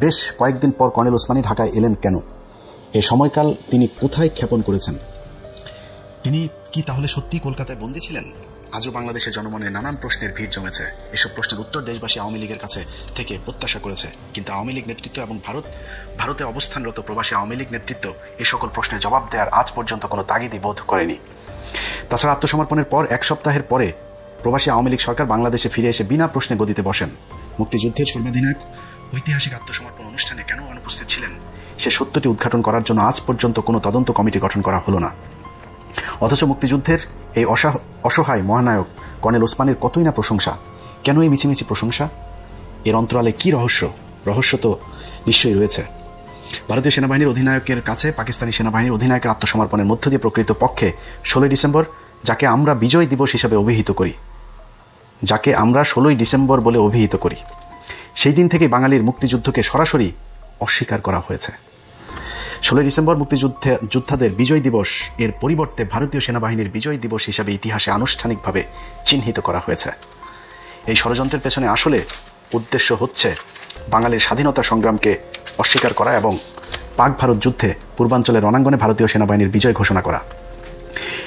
C: বেশ কয়েকদিন পর কর্নেল উসমানী ঢাকায় এলেন কেন? এ সময়কাল তিনি কোথায় ক্ষেপণ করেছেন? তিনি কি তাহলে সত্যি কলকাতায় বন্দী ছিলেন? আজও বাংলাদেশের জনমনে নানান প্রশ্নের ভিড় জমেছে। এসব প্রশ্নের উত্তর দেশবাসী আওয়ামী লীগের কাছে থেকে প্রত্যাশা করেছে, কিন্তু আওয়ামী লীগ নেতৃত্ব এবং ভারতে অবস্থানরত প্রবাসী আওয়ামী লীগ নেতৃত্ব এ সকল প্রশ্নের জবাব দেওয়ার আজ পর্যন্ত কোনো তাগিদই বোধ করেনি। তাছাড়া আত্মসমর্পণের পর এক সপ্তাহের পরে প্রবাসী আওয়ামী লীগ সরকার বাংলাদেশে ফিরে এসে বিনা প্রশ্নে গদিতে বসেন। মুক্তিযুদ্ধের সর্বাধিনায়ক ঐতিহাসিক আত্মসমর্পণ অনুষ্ঠানে কেন অনুপস্থিত ছিলেন সে সত্যটি উদ্ঘাটন করার জন্য আজ পর্যন্ত কোনো তদন্ত কমিটি গঠন করা হলো না। অথচ মুক্তিযুদ্ধের এই অসহায় মহানায়ক কর্নেল ওসমানীর কতই না প্রশংসা। কেন এই মিছিমিছি প্রশংসা? এর অন্তরালে কি রহস্য? রহস্য তো নিশ্চয়ই রয়েছে। ভারতীয় সেনাবাহিনীর অধিনায়কের কাছে পাকিস্তানি সেনাবাহিনীর অধিনায়কের আত্মসমর্পণের মধ্য দিয়ে প্রকৃত পক্ষে 16 ডিসেম্বর, যাকে আমরা বিজয় দিবস হিসাবে অভিহিত করি, যাকে আমরা 16 ডিসেম্বর বলে অভিহিত করি, সেই দিন থেকে বাঙালির মুক্তিযুদ্ধকে সরাসরি অস্বীকার করা হয়েছে। 16 ডিসেম্বর যোদ্ধাদের বিজয় দিবস এর পরিবর্তে ভারতীয় সেনাবাহিনীর বিজয় দিবস হিসাবে ইতিহাসে আনুষ্ঠানিকভাবে চিহ্নিত করা হয়েছে। এই ষড়যন্ত্রের পেছনে আসলে উদ্দেশ্য হচ্ছে বাঙালির স্বাধীনতা সংগ্রামকে অস্বীকার করা এবং পাক ভারত যুদ্ধে পূর্বাঞ্চলের রণাঙ্গনে ভারতীয় সেনাবাহিনীর বিজয় ঘোষণা করা।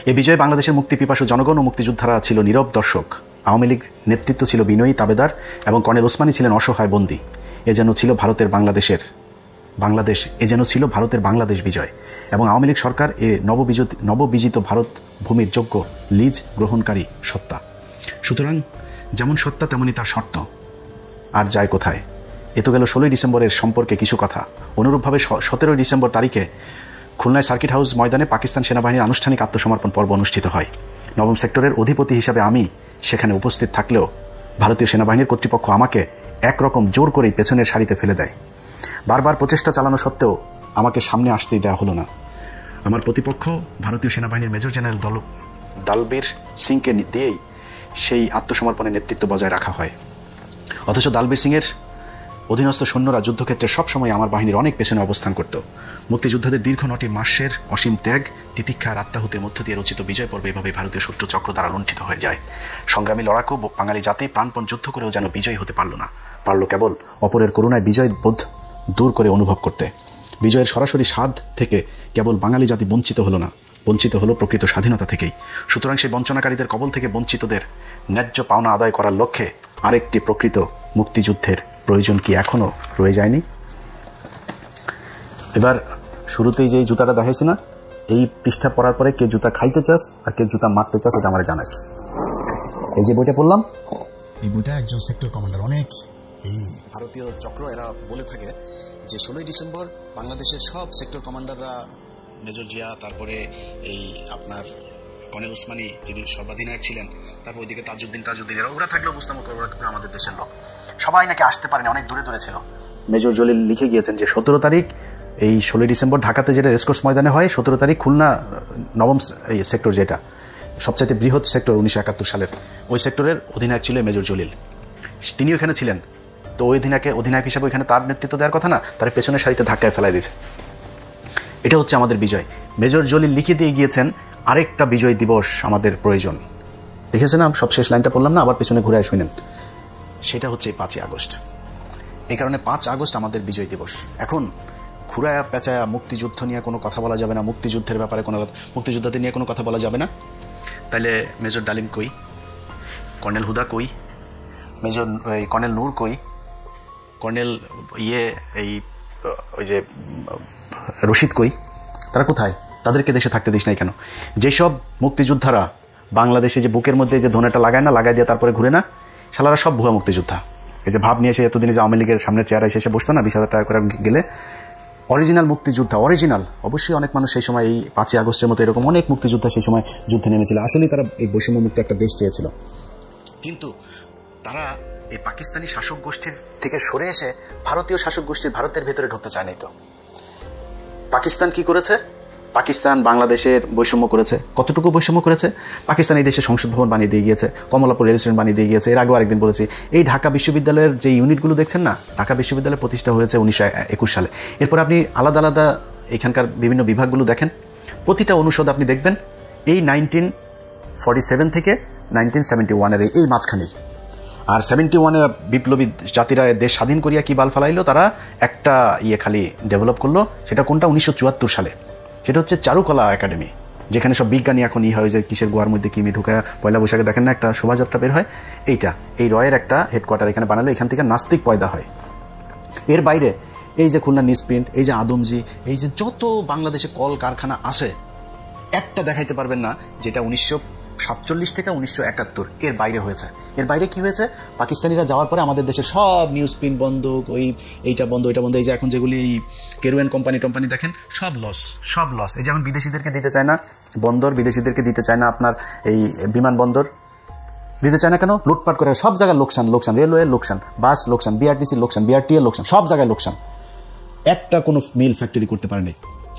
C: এই বিজয়ে বাংলাদেশের মুক্তি পিপাসু জনগণ ও মুক্তিযোদ্ধারা ছিল নীরব দর্শক। আওয়ামী লীগ নেতৃত্ব ছিল বিনয়ী তাবেদার এবং কর্নেল ওসমানী ছিলেন অসহায় বন্দী। এ যেন ছিল ভারতের বাংলাদেশ বিজয় এবং আওয়ামী লীগ সরকার এ নববিজিত ভারত ভূমির যোগ্য লিজ গ্রহণকারী সত্তা। সুতরাং যেমন সত্তা তেমনি তার শর্ত। আর যায় কোথায়? এ তো গেল 16 ডিসেম্বরের সম্পর্কে কিছু কথা। অনুরূপভাবে 17 ডিসেম্বর তারিখে খুলনায় সার্কিট হাউস ময়দানে পাকিস্তান সেনাবাহিনীর আনুষ্ঠানিক আত্মসমর্পণ পর্ব অনুষ্ঠিত হয়। নবম সেক্টরের অধিপতি হিসাবে আমি সেখানে উপস্থিত থাকলেও ভারতীয় সেনাবাহিনীর কর্তৃপক্ষ আমাকে একরকম জোর করেই পেছনের সারিতে ফেলে দেয়। বারবার প্রচেষ্টা চালানো সত্ত্বেও আমাকে সামনে আসতেই দেওয়া হলো না। আমার প্রতিপক্ষ ভারতীয় সেনাবাহিনীর মেজর জেনারেল দালবীর সিংকে দিয়েই সেই আত্মসমর্পণের নেতৃত্ব বজায় রাখা হয়। অথচ দালবীর সিংয়ের অধীনস্থ সৈন্যরা যুদ্ধক্ষেত্রে সবসময় আমার বাহিনীর অনেক পেছনে অবস্থান করত। মুক্তিযোদ্ধাদের দীর্ঘ 9টি মাসের অসীম ত্যাগ, তিতিক্ষা আর আত্মাহুতির মধ্য দিয়ে রচিত বিজয় পর্ব এভাবে ভারতীয় শত্রু চক্র দ্বারা লুণ্ঠিত হয়ে যায়। সংগ্রামী লড়াকু বাঙালি জাতি প্রাণপণ যুদ্ধ করেও যেন বিজয়ী হতে পারল কেবল অপরের করুণায় বিজয় বোধ দূর করে অনুভব করতে। বিজয়ের সরাসরি স্বাদ থেকে কেবল বাঙালি জাতি বঞ্চিত হলো না, বঞ্চিত হলো প্রকৃত স্বাধীনতা থেকেই। সুতরাং সেই বঞ্চনাকারীদের কবল থেকে বঞ্চিতদের ন্যায্য পাওনা আদায় করার লক্ষ্যে আরেকটি প্রকৃত মুক্তিযুদ্ধের প্রয়োজন কি এখনো রয়ে যায়নি? এবার শুরুতেই যে জুতাটা দেখাইছি না, এই পৃষ্ঠা পড়ার পরে কে জুতা খাইতে চাস আর কে জুতা মারতে চাস এটা আমার জানাস। এই যে বইটা পড়লাম, এই বইটা একজন সেক্টর কমান্ডার, অনেক এই ভারতীয় চক্র এরা বলে থাকে যে 16 ডিসেম্বর বাংলাদেশের সব সেক্টর কমান্ডাররা, মেজর জিয়া, তারপরে এই আপনার কর্নেল ওসমানী যিনি সর্বাধিনায়ক ছিলেন, তারপর ওইদিকে তাজউদ্দিন ওরা থাকলেও বুঝতাম ওরা আমাদের দেশের লোক, সবাই নাকি আসতে পারেনি, অনেক দূরে দূরে ছিল। মেজর জলিল লিখে গিয়েছেন যে 17 তারিখ এই 16 ডিসেম্বর ঢাকাতে যেটা রেসকোর্স ময়দানে হয়, 17 তারিখ খুলনা নবম সেক্টর, যেটা সবচাইতে বৃহৎ সেক্টর 1971 সালের, ওই সেক্টরের অধিনায়ক ছিল মেজর জলিল। তিনি ওখানে ছিলেন। তো ওই অধিনায়ক হিসাবে ওইখানে তার নেতৃত্ব দেওয়ার কথা না, তার পেছনের সারিতে ধাক্কায় ফেলাই দিয়েছে। এটা হচ্ছে আমাদের বিজয়। মেজর জলিল লিখে দিয়ে গিয়েছেন আরেকটা বিজয় দিবস আমাদের প্রয়োজন। লিখেছে না, সব শেষ লাইনটা পড়লাম না, আবার পেছনে ঘুরে শুনেন। সেটা হচ্ছে 5ই আগস্ট। এই কারণে 5 আগস্ট আমাদের বিজয় দিবস। এখন খুঁড়ায়া পেঁচায়া মুক্তিযুদ্ধ নিয়ে কোনো কথা বলা যাবে না, মুক্তিযুদ্ধের ব্যাপারে কোনো কথা, মুক্তিযোদ্ধাদের নিয়ে কোনো কথা বলা যাবে না। তাইলে মেজর ডালিম কই, কর্নেল হুদা কই, মেজর কর্নেল নূর কই, কর্নেল ওই যে রশিদ কই, তারা কোথায়? তাদেরকে দেশে থাকতে দিস নাই কেন? যেসব মুক্তিযোদ্ধারা বাংলাদেশে যে বুকের মধ্যে যে ধনেটা লাগাই দিয়ে তারপরে ঘুরে না, শালারা সব ভুয়া মুক্তিযোদ্ধা। এই যে ভাব নিয়ে এসে এতদিনে যে আওয়ামী লীগের সামনের চেয়ারে এসে বসতো না 20,000 টাকা করে গেলে, অরিজিনাল মুক্তিযোদ্ধা, অরিজিনাল। অবশ্যই অনেক মানুষ সেই সময় এই 5ই আগস্টের মতো এরকম অনেক মুক্তিযোদ্ধা সেই সময় যুদ্ধে নেমেছিল। আসলেই তারা এই বৈষম্যমুক্ত একটা দেশ চেয়েছিল, কিন্তু তারা এই পাকিস্তানি শাসক গোষ্ঠীর থেকে সরে এসে ভারতীয় শাসক গোষ্ঠীর ভারতের ভেতরে ঢুকতে চায়নি। তো পাকিস্তান কি করেছে? পাকিস্তান বাংলাদেশের বৈষম্য করেছে, কতটুকু বৈষম্য করেছে? পাকিস্তান এই দেশে সংসদ ভবন বানিয়ে দিয়ে গিয়েছে, কমলাপুর রেল স্টেশন বানিয়ে দিয়ে গিয়েছে। এর আগেও আরেকদিন বলেছি, এই ঢাকা বিশ্ববিদ্যালয়ের যে ইউনিটগুলো দেখছেন না, ঢাকা বিশ্ববিদ্যালয় প্রতিষ্ঠা হয়েছে 1921 সালে। এরপর আপনি আলাদা আলাদা এখানকার বিভিন্ন বিভাগগুলো দেখেন, প্রতিটা অনুষদ আপনি দেখবেন এই 1947 থেকে 1971 এই মাঝখানেই। আর 71-এ বিপ্লবী জাতিরা দেশ স্বাধীন করিয়া কি বাল ফালাইলো, তারা একটা খালি ডেভেলপ করলো। সেটা কোনটা? 1974 সালে। সেটা হচ্ছে চারুকলা একাডেমি, যেখানে সব বিজ্ঞানী এখন হয় যে কিসের গোয়ার মধ্যে কিমি ঢুকায় পয়লা বৈশাখে দেখেন না একটা শোভাযাত্রা বের হয়, এই রয়ের একটা হেডকোয়ার্টার এখানে বানালো, এখান থেকে নাস্তিক পয়দা হয়। এর বাইরে এই যে খুলনা নিউজ প্রিন্ট, এই যে আদমজি, এই যে যত বাংলাদেশে কল কারখানা আছে, একটা দেখাইতে পারবেন না যেটা 1947 থেকে 1971 এর বাইরে হয়েছে। এর বাইরে কি হয়েছে? পাকিস্তানিরা যাওয়ার পরে আমাদের দেশের সব নিউজ প্রিন্ট বন্ধ, এইটা বন্ধ, ওইটা বন্ধ। এই যে এখন যেগুলি কেরুয়ান কোম্পানি দেখেন, সব লস। এই যে এখন বিদেশিদেরকে দিতে চায় না বন্দর, বিদেশিদেরকে দিতে চায় না আপনার এই বিমানবন্দর, দিতে চায় না কেন? লুটপাট করে সব জায়গায় লোকসান, রেলওয়ে লোকসান, বাস লোকসান, বিআরটিসি লোকসান, বিআরটিএ লোকসান, সব জায়গায় লোকসান। একটা কোনো মিল ফ্যাক্টরি করতে পারেনি।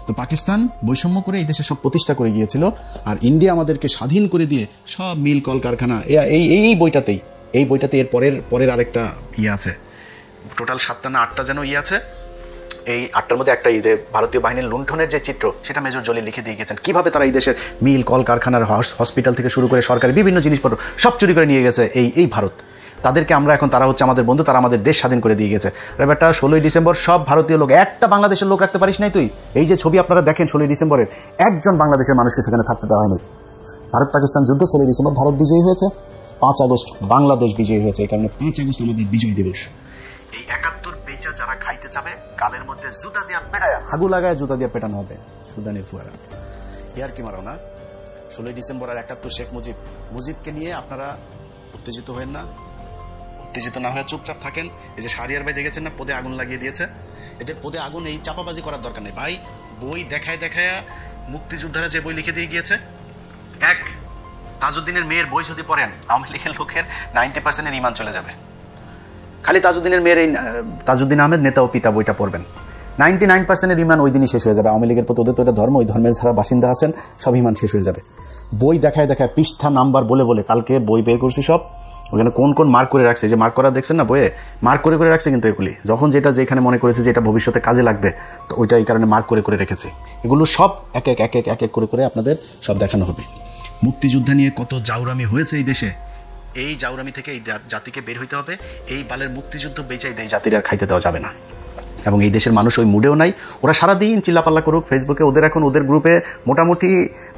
C: তো পাকিস্তান বৈষম্য করে এই দেশে সব প্রতিষ্ঠা করে গিয়েছিল, আর ইন্ডিয়া আমাদেরকে স্বাধীন করে দিয়ে সব মিল কল কারখানা এই বইটাতেই এর পরের আরেকটা আছে, টোটাল 7টা না 8টা যেন আছে। এই 8টার মধ্যে একটা যে ভারতীয় বাহিনীর লুণ্ঠনের যে চিত্র, সেটা মেজর জলি লিখে দিয়ে গেছেন, কিভাবে তারা এই দেশের মিল কল কারখানার হসপিটাল থেকে শুরু করে সরকারি বিভিন্ন জিনিসপত্র সব চুরি করে নিয়ে গেছে এই ভারত। তাদেরকে আমরা এখন, তারা হচ্ছে আমাদের বন্ধু, তারা আমাদের দেশ স্বাধীন করে দিয়ে গেছে। ব্যাপারটা 16ই ডিসেম্বর সব ভারতীয় লোক, একটা বাংলাদেশের লোক রাখতে পারিস নাই তুই? এই যে ছবি আপনারা দেখেন 16ই ডিসেম্বরের, একজন বাংলাদেশের মানুষকে সেখানে থাকতে দেওয়া হয়নি। ভারত পাকিস্তান যুদ্ধে 16ই ডিসেম্বর ভারত বিজয়ী হয়েছে, 5 আগস্ট বাংলাদেশ বিজয়ী হয়েছে। এই কারণে 5 আগস্ট আমাদের বিজয় দিবস। এই 71 বেচা যারা খাইতে যাবে, কাদের মধ্যে জুতা দিয়া পেটায়া, হাগু লাগায় জুতা দিয়া পেটানো হবে। সুদানের ফুয়ারা ইয়ার কি মারো না? 16ই ডিসেম্বর আর 71 শেখ মুজিবকে নিয়ে আপনারা উত্তেজিত হয়েন না, উত্তেজিত না হয়ে চুপচাপ থাকেন। এই যে শাহরিয়ার ভাই দেখেছেন না, পদে আগুন লাগিয়ে দিয়েছে। এদের পদে আগুন, এই চাপাবাজি করার দরকার নেই ভাই। বই দেখায় মুক্তিযোদ্ধারা যে বই লিখে দিয়ে গিয়েছে, তাজউদ্দিনের মেয়ের বই যদি পড়েন, আওয়ামী লীগের লোকের 90% ইমান চলে যাবে। খালি তাজউদ্দিনের মেয়ের, এই তাজউদ্দিন আহমেদ নেতা ও পিতা বইটা পড়বেন, 99% ইমান ওই দিনই শেষ হয়ে যাবে। আওয়ামী লীগের প্রতি ওদের তো এটা ধর্ম, ওই ধর্মের যারা বাসিন্দা আছেন সব ইমান শেষ হয়ে যাবে। বই দেখায় পৃষ্ঠা নাম্বার বলে কালকে বই বের করছি সব, ওখানে কোন মার্ক করে রাখছে, যে মার্ক করা দেখছেন না বইয়ে, মার্ক করে রাখছে। কিন্তু এগুলি যখন যেখানে মনে করেছে যে এটা ভবিষ্যতে কাজে লাগবে, তো ওইটা এই কারণে মার্ক করে রেখেছে। এগুলো সব এক এক করে আপনাদের সব দেখানো হবে। মুক্তিযুদ্ধ নিয়ে কত জাউরামি হয়েছে এই দেশে, এই জাউরামি থেকে এই জাতিকে বের হইতে হবে। এই বালের মুক্তিযুদ্ধ বেচাই দেয় জাতির আর খাইতে দেওয়া যাবে না। এবং এই দেশের মানুষ ওই মুডেও নাই। ওরা সারাদিন চিল্লাপাল্লা করুক ফেসবুকে, ওদের গ্রুপে মোটামুটি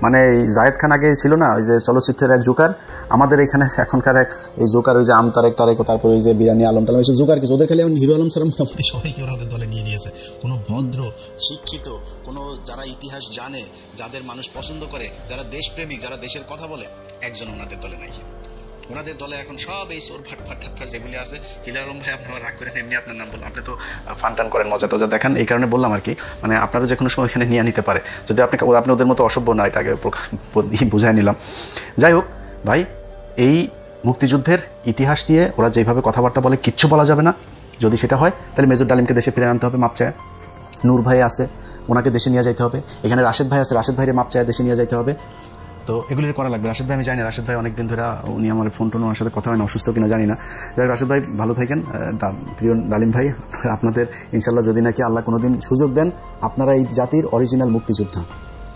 C: মানে জায়েদ খান আগে ছিল না, ওই যে চলচ্চিত্রের এক জোকার, আমাদের এখানে এখনকার এক এই জোকার, ওই যে আমতারেক তারেক, তারপরে ওই যে বিরানি আলম টালম, এইসব জোকার কিছু, ওদের খালি এখন হিরো আলম ছাড়া মোটামুটি সবাইকে ওরা ওদের দলে নিয়ে নিয়েছে। কোনো ভদ্র শিক্ষিত, কোনো যারা ইতিহাস জানে, যাদের মানুষ পছন্দ করে, যারা দেশপ্রেমিক, যারা দেশের কথা বলে, একজন ওনাদের দলে নাই। ওনাদের দলে এখন সব এই সোর ফাট যেগুলি আছে। হিলাল আলম ভাই, আপনারা রাগ করেন, এমনি আপনার নাম বললাম, আপনি তো ফান করেন, মজা টজা দেখান, এই কারণে বললাম আর কি। মানে আপনারা যে কোনো সময় এখানে নিয়ে নিতে পারে, যদি আপনি ওদের মতো অসভ্য না, এটা আগে বুঝাই নিলাম। যাই হোক ভাই, এই মুক্তিযুদ্ধের ইতিহাস নিয়ে ওরা যেভাবে কথাবার্তা বলে, কিচ্ছু বলা যাবে না। যদি সেটা হয় তাহলে মেজর ডালিমকে দেশে ফিরে আনতে হবে, মাপ চায়। নূর ভাই আছে, ওনাকে দেশে নিয়ে যাইতে হবে। এখানে রাশেদ ভাই আছে, রাশেদ ভাইয়ের মাপ চায় দেশে নিয়ে যাইতে হবে। তো এগুলি করা লাগবে। রাশেদ ভাই আমি জানি না, রাশেদ ভাই অনেকদিন ধরে উনি আমার ফোন টোন, ওনার সাথে কথা হয় না, অসুস্থ কিনা জানি না। যাই রাশেদ ভাই ভালো থাকেন। প্রিয় ডালিম ভাই, আপনাদের ইনশাল্লাহ যদি নাকি আল্লাহ কোনোদিন সুযোগ দেন, আপনারা এই জাতির অরিজিনাল মুক্তিযোদ্ধা,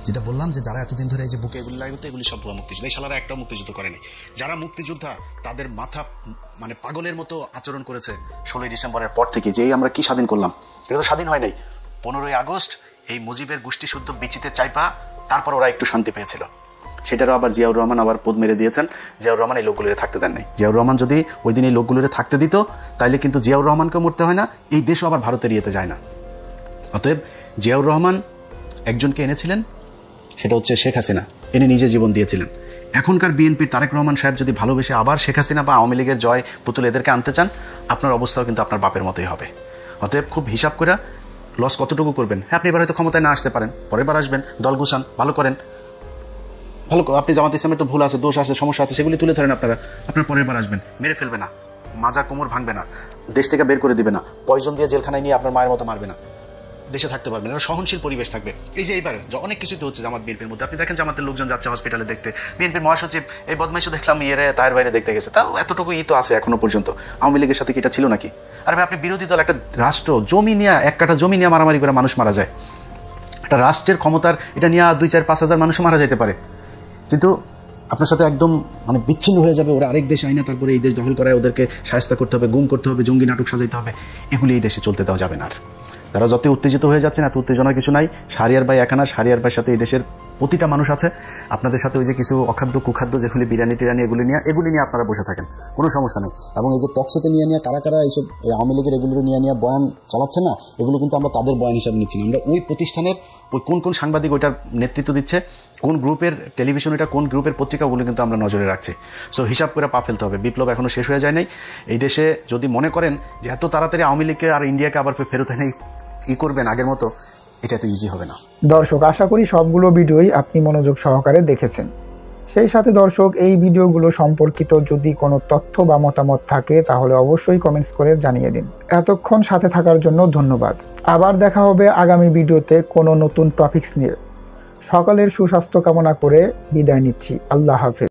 C: যেটা বললাম যে যারা এতদিন ধরে এই যে বুকে এগুলি লাগতো, এগুলি সব ভুয়া মুক্তিযোদ্ধা। এই শালারা একটাও মুক্তিযুদ্ধ করেনি। যারা মুক্তিযোদ্ধা, তাদের মাথা মানে পাগলের মতো আচরণ করেছে 16ই ডিসেম্বরের পর থেকে, যে আমরা কি স্বাধীন করলাম, এটা তো স্বাধীন হয় নাই। 15ই আগস্ট এই মুজিবের গোষ্ঠী শুদ্ধ বিচিতে চাইপা, তারপর ওরা একটু শান্তি পেয়েছিল। সেটারও আবার জিয়াউর রহমান আবার পদ মেরে দিয়েছেন। জিয়াউর রহমান এই লোকগুলোরে থাকতে দেন নাই। জিয়াউর রহমান যদি ওই দিন এই লোকগুলোরে থাকতে দিত, তাইলে কিন্তু জিয়াউর রহমানকেও মরতে হয় না, এই দেশও আবার ভারতের ইয়েতে যায় না। অতএব জিয়াউর রহমান একজনকে এনেছিলেন, সেটা হচ্ছে শেখ হাসিনা, এনে নিজে জীবন দিয়েছিলেন। এখনকার বিএনপির তারেক রহমান সাহেব যদি ভালোবেসে আবার শেখ হাসিনা বা আওয়ামী লীগের জয় পুতুল এদেরকে আনতে চান, আপনার অবস্থাও কিন্তু আপনার বাপের মতোই হবে। অতএব খুব হিসাব করে লস কতটুকু করবেন। হ্যাঁ, আপনি এবার হয়তো ক্ষমতায় না আসতে পারেন, পরের বার আসবেন, দল গুছান, ভালো করেন, আপনি জামাত ইসলামের তো ভুল আছে, দোষ আছে, সমস্যা আছে, সেগুলি তুলে ধরেন। আপনার পরের বার আসবেন, মেরে ফেলবে না, মাজা কোমর ভাঙবে না, দেশ থেকে বের করে দিবে না, পয়জন দিয়ে জেলখানায় নিয়ে আপনার মায়ের মতো মারবে না। দেশে থাকতে পারবেন, একটা সহনশীল পরিবেশ থাকবে। এই যে এইবার অনেক কিছুই তো হচ্ছে জামাত বিএনপির মধ্যে, আপনি দেখেন জামাতের লোকজন যাচ্ছে হসপিটালে দেখতে, বিএনপির মহাসচিব এই বদমাইশও দেখলাম তায়ের বাইরে দেখতে গেছে, তাও এতটুকু তো আছে এখনো পর্যন্ত। আওয়ামী লীগের সাথে কি এটা ছিল নাকি? আর ভাই আপনি বিরোধী দল, একটা রাষ্ট্র জমি নিয়ে 1 কাঠা জমি নিয়ে মারামারি করে মানুষ মারা যায়, একটা রাষ্ট্রের ক্ষমতার এটা নিয়ে 2-4-5 হাজার মানুষ মারা যেতে পারে, কিন্তু আপনার সাথে একদম মানে বিচ্ছিন্ন হয়ে যাবে, ওরা আরেক দেশ আইনা তারপরে এই দেশ দখল করায় ওদেরকে শায়েস্তা করতে হবে, গুম করতে হবে, জঙ্গি নাটক সাজাইতে হবে, এগুলি এই দেশে চলতে দেওয়া যাবে না। আর তারা যত উত্তেজিত হয়ে যাচ্ছে না, এত উত্তেজনার কিছু নাই। শাহরিয়ার ভাই একা না, শাহরিয়ার ভাইয়ের সাথে এই দেশের প্রতিটা মানুষ আছে। আপনাদের সাথে ওই যে কিছু অখাদ্য কুখাদ্য যেগুলি বিরিয়ানি টিরানি এগুলি নিয়ে আপনারা বসে থাকেন, কোনো সমস্যা নেই। এবং এই যে টকশোতে নিয়ে কারা কারা এইসব আওয়ামী লীগের এগুলো নিয়ে বয়ান চালাচ্ছে না, এগুলো কিন্তু আমরা তাদের বয়ান হিসাবে নিচ্ছি না। আমরা ওই প্রতিষ্ঠানের ওই কোন সাংবাদিক ওইটার নেতৃত্ব দিচ্ছে, কোন গ্রুপের টেলিভিশন এটা, কোন গ্রুপের পত্রিকা, ওগুলো কিন্তু আমরা নজরে রাখছি। সো হিসাব করে পা ফেলতে হবে। বিপ্লব এখনো শেষ হয়ে যায় নাই এই দেশে। যদি মনে করেন যে এত তাড়াতাড়ি আওয়ামী লীগকে আর ইন্ডিয়াকে আবার ফেরত এনে করবেন আগের মতো, এটা তো ইজি হবে না।
D: দর্শক, আশা করি সবগুলো ভিডিওই আপনি মনোযোগ সহকারে দেখেছেন। সেই সাথে দর্শক, এই ভিডিওগুলো সম্পর্কিত যদি কোনো তথ্য বা মতামত থাকে তাহলে অবশ্যই কমেন্টস করে জানিয়ে দিন। এতক্ষণ সাথে থাকার জন্য ধন্যবাদ। আবার দেখা হবে আগামী ভিডিওতে কোনো নতুন টপিকস নিয়ে। সকলের সুস্বাস্থ্য কামনা করে বিদায় নিচ্ছি। আল্লাহ হাফেজ।